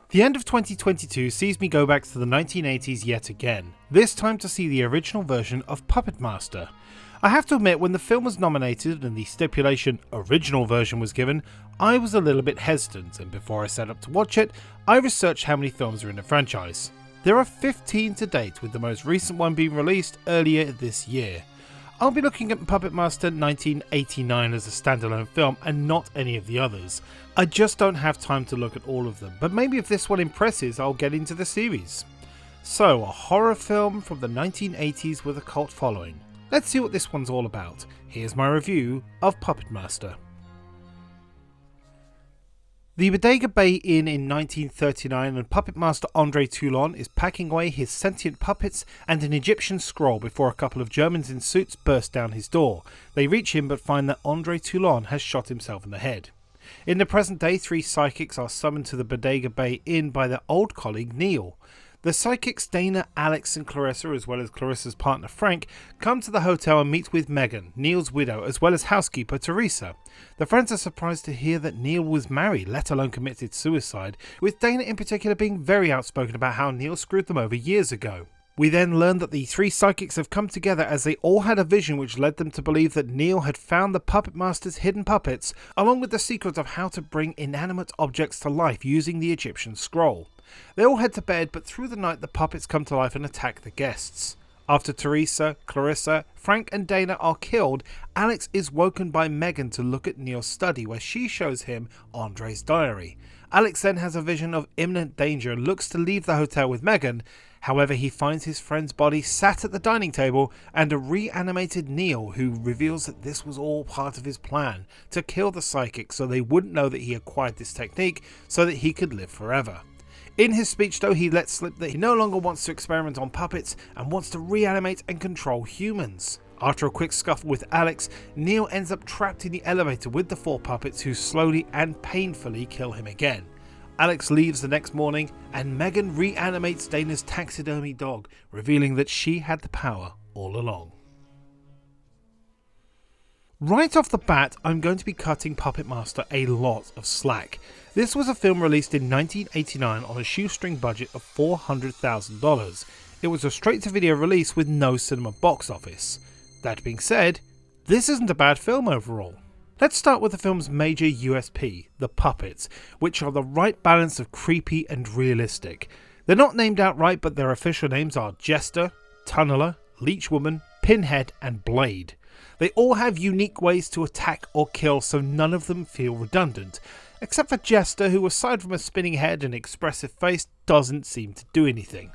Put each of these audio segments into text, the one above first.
The end of 2022 sees me go back to the 1980s yet again, this time to see the original version of Puppet Master. I have to admit, when the film was nominated and the stipulation original version was given, I was a little bit hesitant, and before I set up to watch it, I researched how many films are in the franchise. There are 15 to date, with the most recent one being released earlier this year. I'll be looking at Puppet Master 1989 as a standalone film and not any of the others. I just don't have time to look at all of them, but maybe if this one impresses, I'll get into the series. So, a horror film from the 1980s with a cult following. Let's see what this one's all about. Here's my review of Puppet Master. The Bodega Bay Inn in 1939, and Puppet Master Andre Toulon is packing away his sentient puppets and an Egyptian scroll before a couple of Germans in suits burst down his door. They reach him but find that Andre Toulon has shot himself in the head. In the present day, 3 psychics are summoned to the Bodega Bay Inn by their old colleague Neil. The psychics Dana, Alex and Clarissa, as well as Clarissa's partner Frank, come to the hotel and meet with Megan, Neil's widow, as well as housekeeper Teresa. The friends are surprised to hear that Neil was married, let alone committed suicide, with Dana in particular being very outspoken about how Neil screwed them over years ago. We then learn that the 3 psychics have come together as they all had a vision which led them to believe that Neil had found the Puppet Master's hidden puppets, along with the secret of how to bring inanimate objects to life using the Egyptian scroll. They all head to bed, but through the night the puppets come to life and attack the guests. After Teresa, Clarissa, Frank and Dana are killed, Alex is woken by Megan to look at Neil's study where she shows him Andre's diary. Alex then has a vision of imminent danger and looks to leave the hotel with Megan. However, he finds his friend's body sat at the dining table and a reanimated Neil, who reveals that this was all part of his plan to kill the psychic so they wouldn't know that he acquired this technique so that he could live forever. In his speech though, he lets slip that he no longer wants to experiment on puppets and wants to reanimate and control humans. After a quick scuffle with Alex, Neil ends up trapped in the elevator with the 4 puppets who slowly and painfully kill him again. Alex leaves the next morning and Megan reanimates Dana's taxidermy dog, revealing that she had the power all along. Right off the bat, I'm going to be cutting Puppet Master a lot of slack. This was a film released in 1989 on a shoestring budget of $400,000. It was a straight-to-video release with no cinema box office. That being said, this isn't a bad film overall. Let's start with the film's major USP, the puppets, which are the right balance of creepy and realistic. They're not named outright, but their official names are Jester, Tunneler, Leech Woman, Pinhead and Blade. They all have unique ways to attack or kill, so none of them feel redundant, except for Jester, who aside from a spinning head and expressive face doesn't seem to do anything.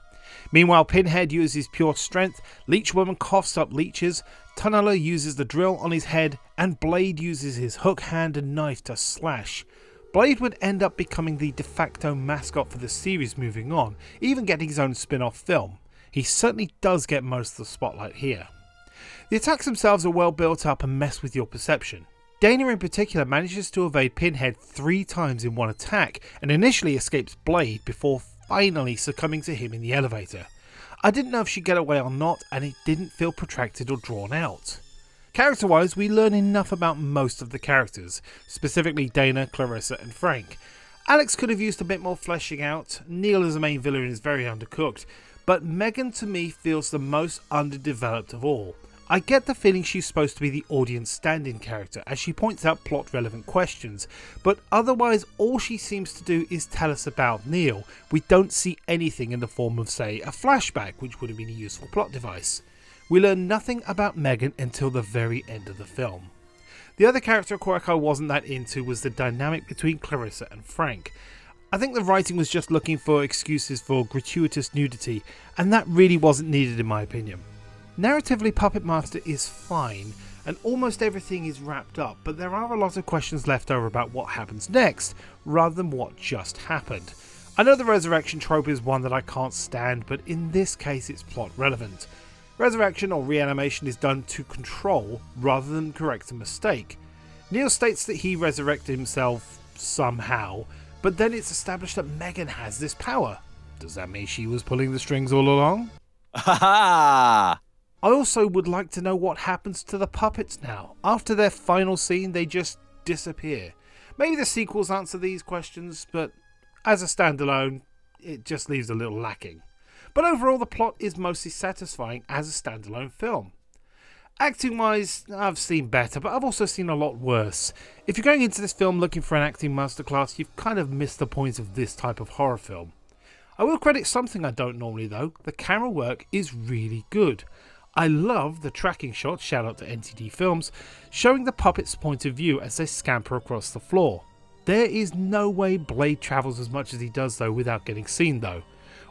Meanwhile, Pinhead uses pure strength, Leech Woman coughs up leeches, Tunneler uses the drill on his head, and Blade uses his hook hand and knife to slash. Blade would end up becoming the de facto mascot for the series moving on, even getting his own spin-off film. He certainly does get most of the spotlight here. The attacks themselves are well built up and mess with your perception. Dana in particular manages to evade Pinhead 3 times in one attack and initially escapes Blade before finally succumbing to him in the elevator. I didn't know if she'd get away or not, and it didn't feel protracted or drawn out. Character-wise, we learn enough about most of the characters, specifically Dana, Clarissa and Frank. Alex could have used a bit more fleshing out, Neil as the main villain is very undercooked, but Megan to me feels the most underdeveloped of all. I get the feeling she's supposed to be the audience stand-in character as she points out plot relevant questions, but otherwise all she seems to do is tell us about Neil. We don't see anything in the form of, say, a flashback, which would have been a useful plot device. We learn nothing about Megan until the very end of the film. The other character quirk I wasn't that into was the dynamic between Clarissa and Frank. I think the writing was just looking for excuses for gratuitous nudity, and that really wasn't needed in my opinion. Narratively, Puppet Master is fine, and almost everything is wrapped up, but there are a lot of questions left over about what happens next, rather than what just happened. I know the resurrection trope is one that I can't stand, but in this case it's plot relevant. Resurrection or reanimation is done to control rather than correct a mistake. Neil states that he resurrected himself somehow, but then it's established that Megan has this power. Does that mean she was pulling the strings all along? Ha ha! I also would like to know what happens to the puppets now. After their final scene, they just disappear. Maybe the sequels answer these questions, but as a standalone, it just leaves a little lacking. But overall, the plot is mostly satisfying as a standalone film. Acting wise, I've seen better, but I've also seen a lot worse. If you're going into this film looking for an acting masterclass, you've kind of missed the point of this type of horror film. I will credit something I don't normally though. The camera work is really good. I love the tracking shot, shout out to NTD Films, showing the puppet's point of view as they scamper across the floor. There is no way Blade travels as much as he does though without getting seen though.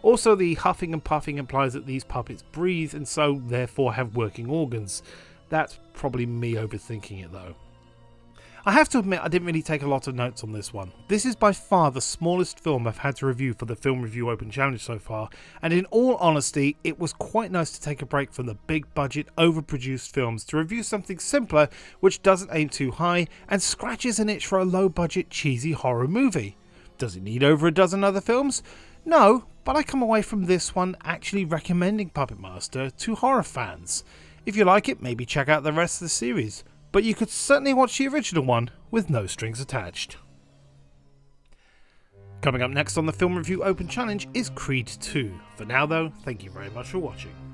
Also, the huffing and puffing implies that these puppets breathe and so therefore have working organs. That's probably me overthinking it though. I have to admit I didn't really take a lot of notes on this one. This is by far the smallest film I've had to review for the Film Review Open Challenge so far, and in all honesty it was quite nice to take a break from the big budget overproduced films to review something simpler which doesn't aim too high and scratches an itch for a low budget cheesy horror movie. Does it need over a dozen other films? No, but I come away from this one actually recommending Puppet Master to horror fans. If you like it, maybe check out the rest of the series. But you could certainly watch the original one with no strings attached. Coming up next on the Film Review Open Challenge is Creed 2. For now though, thank you very much for watching.